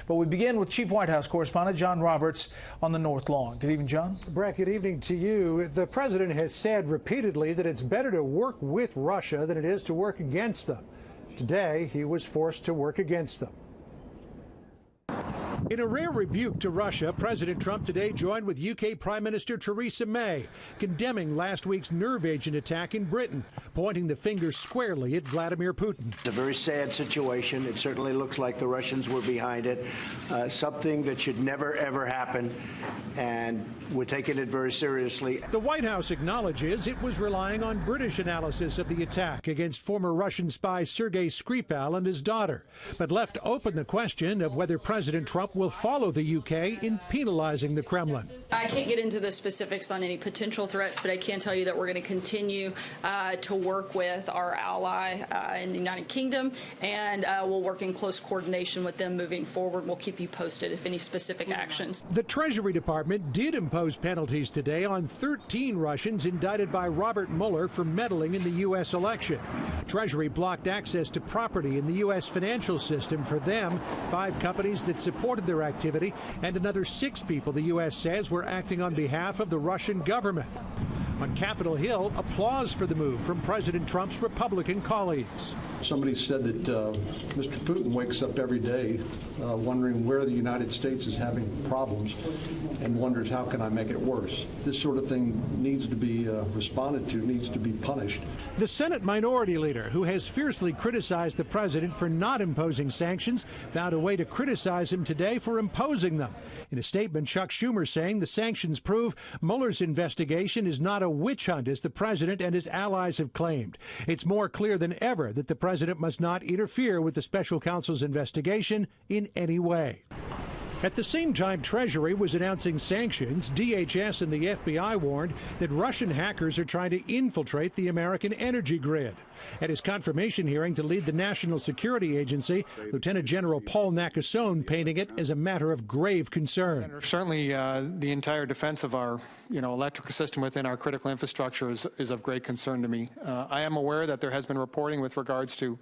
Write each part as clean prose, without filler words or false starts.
But we begin with Chief White House correspondent John Roberts on the North Lawn. Good evening, John. Brett, good evening to you. The president has said repeatedly that it's better to work with Russia than it is to work against them. Today, he was forced to work against them. In a rare rebuke to Russia, President Trump today joined with UK Prime Minister Theresa May, condemning last week's nerve agent attack in Britain, pointing the finger squarely at Vladimir Putin. It's a very sad situation. It certainly looks like the Russians were behind it, something that should never, ever happen, and we're taking it very seriously. The White House acknowledges it was relying on British analysis of the attack against former Russian spy Sergei Skripal and his daughter, but left open the question of whether President Trump will follow the UK in penalizing the Kremlin. I can't get into the specifics on any potential threats, but I can tell you that we're going to continue to work with our ally in the United Kingdom, and we'll work in close coordination with them moving forward. We'll keep you posted if any specific actions. The Treasury Department did impose penalties today on 13 Russians indicted by Robert Mueller for meddling in the U.S. election. Treasury blocked access to property in the U.S. financial system for them, 5 companies that supported their activity, and another 6 people the U.S. says were acting on behalf of the Russian government. On Capitol Hill, applause for the move from President Trump's Republican colleagues. Somebody said that Mr. Putin wakes up every day wondering where the United States is having problems and wonders how can I make it worse. This sort of thing needs to be responded to, needs to be punished. The Senate Minority Leader, who has fiercely criticized the president for not imposing sanctions, found a way to criticize him today for imposing them. In a statement, Chuck Schumer saying the sanctions prove Mueller's investigation is not a witch hunt, as the president and his allies have claimed. It's more clear than ever that the president must not interfere with the special counsel's investigation in any way. At the same time Treasury was announcing sanctions, DHS and the FBI warned that Russian hackers are trying to infiltrate the American energy grid. At his confirmation hearing to lead the National Security Agency, Lieutenant General Paul Nakasone painting it as a matter of grave concern. Certainly, the entire defense of our electrical system within our critical infrastructure is of great concern to me. I am aware that there has been reporting with regards to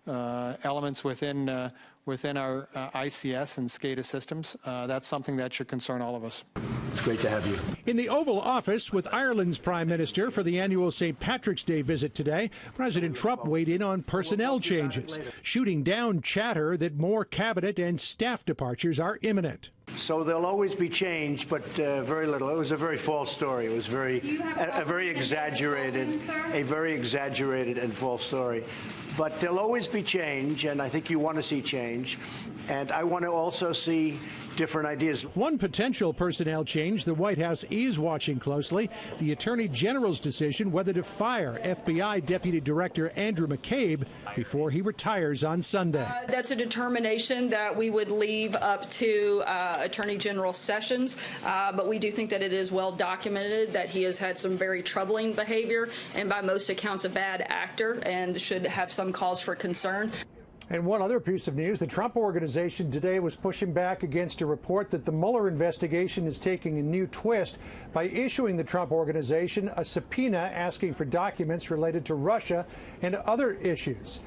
elements within our ICS and SCADA systems. That's something that should concern all of us. It's great to have you. In the Oval Office with Ireland's Prime Minister for the annual St. Patrick's Day visit today, President Trump weighed in on personnel changes, shooting down chatter that more cabinet and staff departures are imminent. So there'll always be change, but very little. It was a very false story. It was a very exaggerated and false story. But there'll always be change, and I think you want to see change. And I want to also see different ideas. One potential personnel change the White House is watching closely, the Attorney General's decision whether to fire FBI Deputy Director Andrew McCabe before he retires on Sunday. That's a determination that we would leave up to Attorney General Sessions, but we do think that it is well documented that he has had some very troubling behavior and by most accounts a bad actor and should have some cause for concern. And one other piece of news, the Trump Organization today was pushing back against a report that the Mueller investigation is taking a new twist by issuing the Trump Organization a subpoena asking for documents related to Russia and other issues.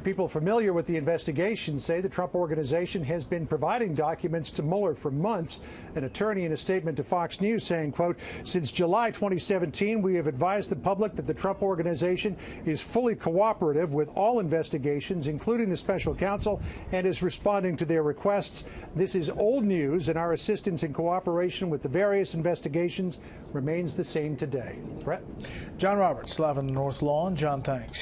People familiar with the investigation say the Trump Organization has been providing documents to Mueller for months. An attorney in a statement to Fox News saying, quote, "Since July 2017, we have advised the public that the Trump Organization is fully cooperative with all investigations, including the special counsel, and is responding to their requests. This is old news, and our assistance and cooperation with the various investigations remains the same today." Brett? John Roberts, live on the North Lawn. John, thanks.